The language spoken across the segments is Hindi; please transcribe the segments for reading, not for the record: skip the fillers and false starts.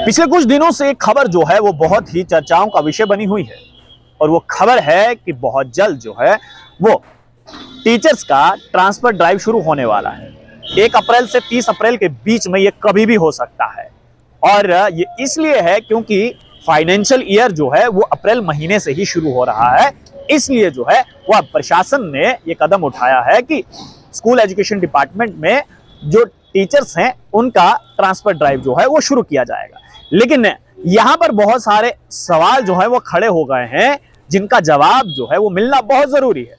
पिछले कुछ दिनों से एक खबर जो है वो बहुत ही चर्चाओं का विषय बनी हुई है और वो खबर है कि बहुत जल्द जो है वो टीचर्स का ट्रांसफर ड्राइव शुरू होने वाला है। 1 अप्रैल से 30 अप्रैल के बीच में ये कभी भी हो सकता है और ये इसलिए है क्योंकि फाइनेंशियल ईयर जो है वो अप्रैल महीने से ही शुरू हो रहा है। इसलिए जो है वह प्रशासन ने ये कदम उठाया है कि स्कूल एजुकेशन डिपार्टमेंट में जो टीचर्स हैं उनका ट्रांसफर ड्राइव जो है वो शुरू किया जाएगा। लेकिन यहां पर बहुत सारे सवाल जो है वो खड़े हो गए हैं जिनका जवाब जो है वो मिलना बहुत जरूरी है।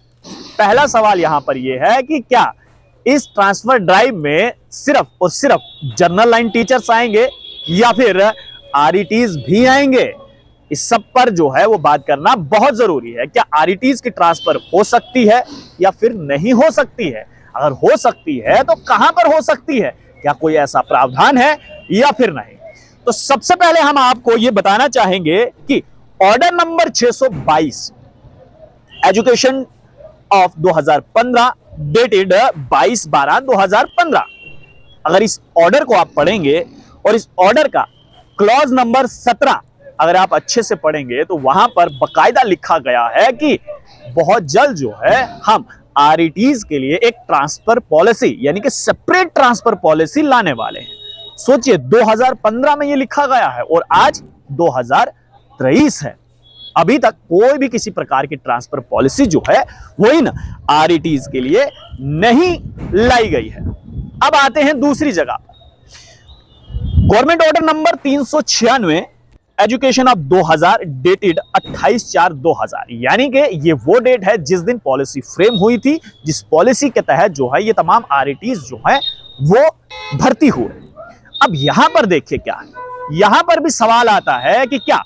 पहला सवाल यहां पर यह है कि क्या इस ट्रांसफर ड्राइव में सिर्फ और सिर्फ जनरल लाइन टीचर्स आएंगे या फिर आरईटीज भी आएंगे। इस सब पर जो है वो बात करना बहुत जरूरी है। क्या आरईटीज की ट्रांसफर हो सकती है या फिर नहीं हो सकती है? अगर हो सकती है तो कहां पर हो सकती है? क्या कोई ऐसा प्रावधान है या फिर नहीं? तो सबसे पहले हम आपको यह बताना चाहेंगे कि order number 622 education of 2015 dated 22/12/2015, अगर इस ऑर्डर को आप पढ़ेंगे और इस ऑर्डर का क्लॉज नंबर 17 अगर आप अच्छे से पढ़ेंगे तो वहां पर बकायदा लिखा गया है कि बहुत जल्द जो है हम आरईटीज के लिए एक ट्रांसफर पॉलिसी यानी कि सेपरेट ट्रांसफर पॉलिसी लाने वाले हैं। सोचिए 2015 में ये लिखा गया है और आज 2023 है। अभी तक कोई भी किसी प्रकार की ट्रांसफर पॉलिसी जो है वो इन आरईटीज के लिए नहीं लाई गई है। अब आते हैं दूसरी जगह। Government order number 396 education of 2000 dated 28/4/2000, यानी कि ये वो डेट है जिस दिन पॉलिसी फ्रेम हुई थी, जिस पॉलिसी के तहत जो है ये तमाम आरईटीज जो है वो भर्ती हुए। अब यहां पर देखिए क्या है, यहां पर भी सवाल आता है कि क्या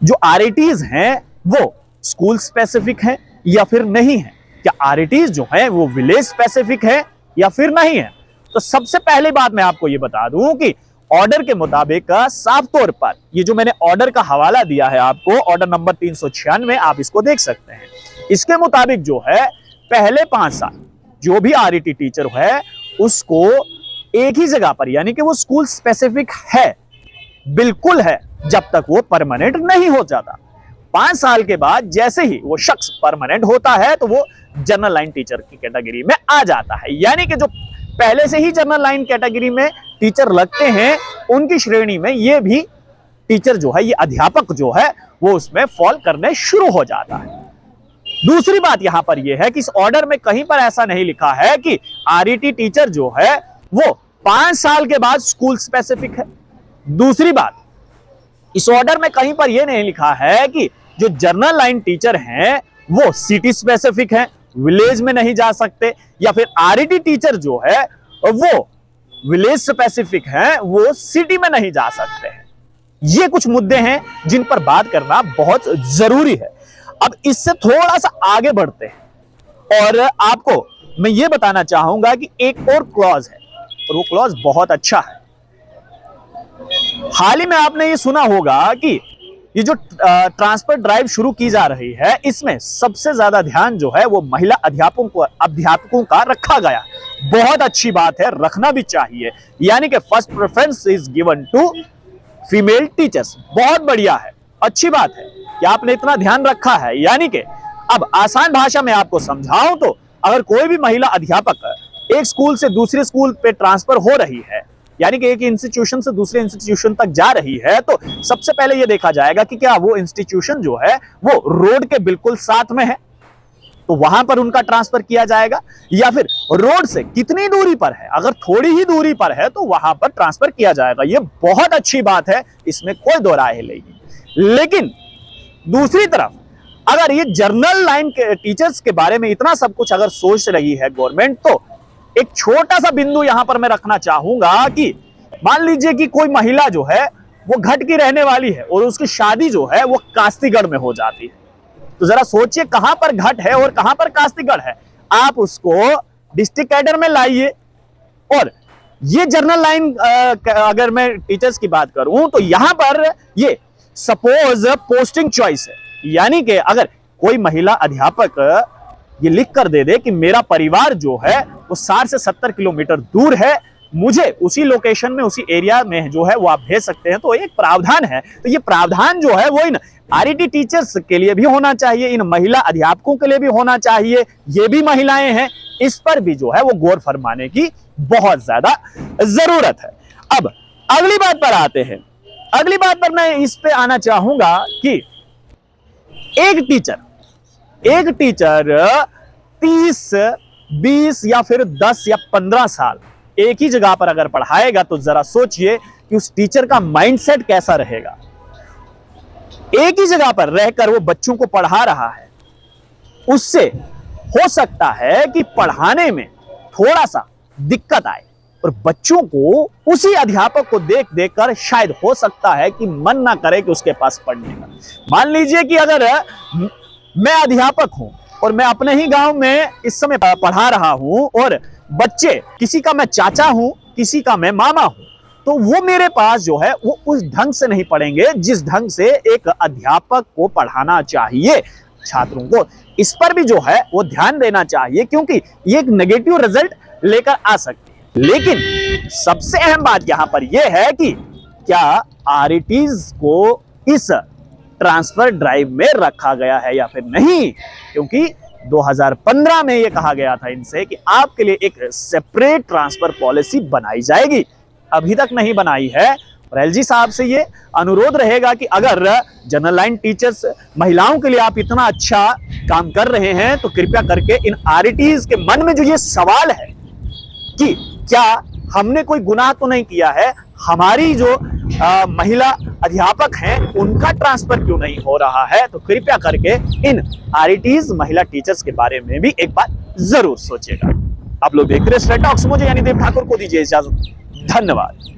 जो आरईटीज हैं वो स्कूल स्पेसिफिक हैं या फिर नहीं है? क्या आरईटीज जो है वो विलेज स्पेसिफिक है या फिर नहीं है? तो सबसे पहली बात मैं आपको ये बता दूं कि ऑर्डर के मुताबिक साफ तौर पर ये जो मैंने ऑर्डर का हवाला दिया है आपको, ऑर्डर नंबर 396, आप इसको देख सकते हैं। इसके मुताबिक जो है पहले 5 साल जो भी आरईटी टीचर है उसको एक ही जगह पर, यानी कि वो स्कूल स्पेसिफिक है, बिल्कुल है, जब तक वो परमानेंट नहीं हो जाता। 5 साल के बाद जैसे ही वो शख्स परमानेंट होता है तो वो जनरल लाइन टीचर की कैटेगरी में आ जाता है। यानी कि जो पहले से ही जनरल लाइन कैटेगरी में टीचर लगते हैं उनकी श्रेणी में ये भी टीचर जो है, ये अध्यापक जो है वो उसमें फॉल करने शुरू हो जाता है। दूसरी बात यहां पर यह है कि इस ऑर्डर में कहीं पर ऐसा नहीं लिखा है कि आरईटी टीचर जो है वो 5 साल के बाद स्कूल स्पेसिफिक है। दूसरी बात, इस ऑर्डर में कहीं पर यह नहीं लिखा है कि जो जनरल लाइन टीचर हैं वो सिटी स्पेसिफिक हैं, विलेज में नहीं जा सकते, या फिर आरईटी टीचर जो है वो विलेज स्पेसिफिक हैं, वो सिटी में नहीं जा सकते हैं। ये कुछ मुद्दे हैं जिन पर बात करना बहुत जरूरी है। अब इससे थोड़ा सा आगे बढ़ते हैं और आपको मैं ये बताना चाहूंगा कि एक और क्लॉज है और वो क्लॉज बहुत अच्छा है। हाल ही में आपने ये सुना होगा कि ये जो ट्रांसफर ड्राइव शुरू की जा रही है इसमें सबसे ज्यादा ध्यान जो है वो महिला अध्यापकों का रखा गया है। बहुत अच्छी बात है, रखना भी चाहिए, यानी कि first preference is given to female teachers. बहुत बढ़िया है, अच्छी बात है कि आपने इतना ध्यान रखा है। यानी कि अब आसान भाषा में आपको समझाऊं तो अगर कोई भी महिला अध्यापक एक स्कूल से दूसरे स्कूल पे ट्रांसफर हो रही है, यानी कि एक इंस्टीट्यूशन से दूसरे इंस्टीट्यूशन तक जा रही है, तो सबसे पहले यह देखा जाएगा कि क्या वो इंस्टीट्यूशन जो है वो रोड के बिल्कुल साथ में है, तो वहां पर उनका ट्रांसफर किया जाएगा, या फिर रोड से कितनी दूरी पर है, अगर थोड़ी ही दूरी पर है तो वहां पर ट्रांसफर किया जाएगा। ये बहुत अच्छी बात है, इसमें कोई दो राय नहीं। लेकिन दूसरी तरफ अगर ये जनरल लाइन के टीचर्स के बारे में इतना सब कुछ अगर सोच रही है गवर्नमेंट, तो एक छोटा सा बिंदु यहां पर मैं रखना चाहूंगा कि मान लीजिए कि कोई महिला जो है वो घट की रहने वाली है और उसकी शादी जो है वो कास्तीगढ़ में हो जाती है, तो जरा सोचिए कहां पर घट है और कहां पर कास्तीगढ़ है। आप उसको डिस्ट्रिक्ट कैडर में लाइए। और ये जनरल लाइन अगर मैं टीचर्स की बात करूं तो यहां पर ये सपोज पोस्टिंग चॉइस है, यानी कि अगर कोई महिला अध्यापक ये लिख कर दे कि मेरा परिवार जो है वो 60 से 70 किलोमीटर दूर है, मुझे उसी लोकेशन में, उसी एरिया में जो है वो आप भेज सकते हैं। तो एक प्रावधान है, तो ये प्रावधान जो है वो इन आरईटी टीचर्स के लिए भी होना चाहिए, इन महिला अध्यापकों के लिए भी होना चाहिए। ये भी महिलाएं हैं, इस पर भी जो है वो गौर फरमाने की बहुत ज्यादा जरूरत है। अब अगली बात पर आते हैं। अगली बात पर मैं इस पे आना चाहूंगा कि एक टीचर 30, 20 या फिर 10 या 15 साल एक ही जगह पर अगर पढ़ाएगा तो जरा सोचिए कि उस टीचर का माइंडसेट कैसा रहेगा। एक ही जगह पर रहकर वो बच्चों को पढ़ा रहा है, उससे हो सकता है कि पढ़ाने में थोड़ा सा दिक्कत आए और बच्चों को उसी अध्यापक को देख देख कर शायद हो सकता है कि मन ना करे कि उसके पास पढ़ने का। मान लीजिए कि अगर मैं अध्यापक हूं और मैं अपने ही गांव में इस समय पढ़ा रहा हूं और बच्चे, किसी का मैं चाचा हूं, किसी का मैं मामा हूं, तो वो मेरे पास जो है वो उस ढंग से नहीं पढ़ेंगे जिस ढंग से एक अध्यापक को पढ़ाना चाहिए छात्रों को। इस पर भी जो है वो ध्यान देना चाहिए, क्योंकि ये एक नेगेटिव रिजल्ट लेकर आ सकती है। लेकिन सबसे अहम बात यहां पर यह है कि क्या आरईटीज को इस ट्रांसफर ड्राइव में रखा गया है या फिर नहीं, क्योंकि 2015 में यह कहा गया था इनसे कि आपके लिए एक सेपरेट ट्रांसफर पॉलिसी बनाई जाएगी, अभी तक नहीं बनाई है। और एलजी साहब से ये अनुरोध रहेगा कि अगर जनरल लाइन टीचर्स महिलाओं के लिए आप इतना अच्छा काम कर रहे हैं तो कृपया करके इन आरईटीज के मन में जो ये सवाल है कि क्या हमने कोई गुनाह तो नहीं किया है, हमारी जो महिला अध्यापक हैं उनका ट्रांसफर क्यों नहीं हो रहा है, तो कृपया करके इन आरईटीज महिला टीचर्स के बारे में भी एक बार जरूर सोचिएगा। आप लोग देख रहे हैं स्ट्रेट टॉक्स, मुझे यानी देव ठाकुर को दीजिए इजाजत। धन्यवाद।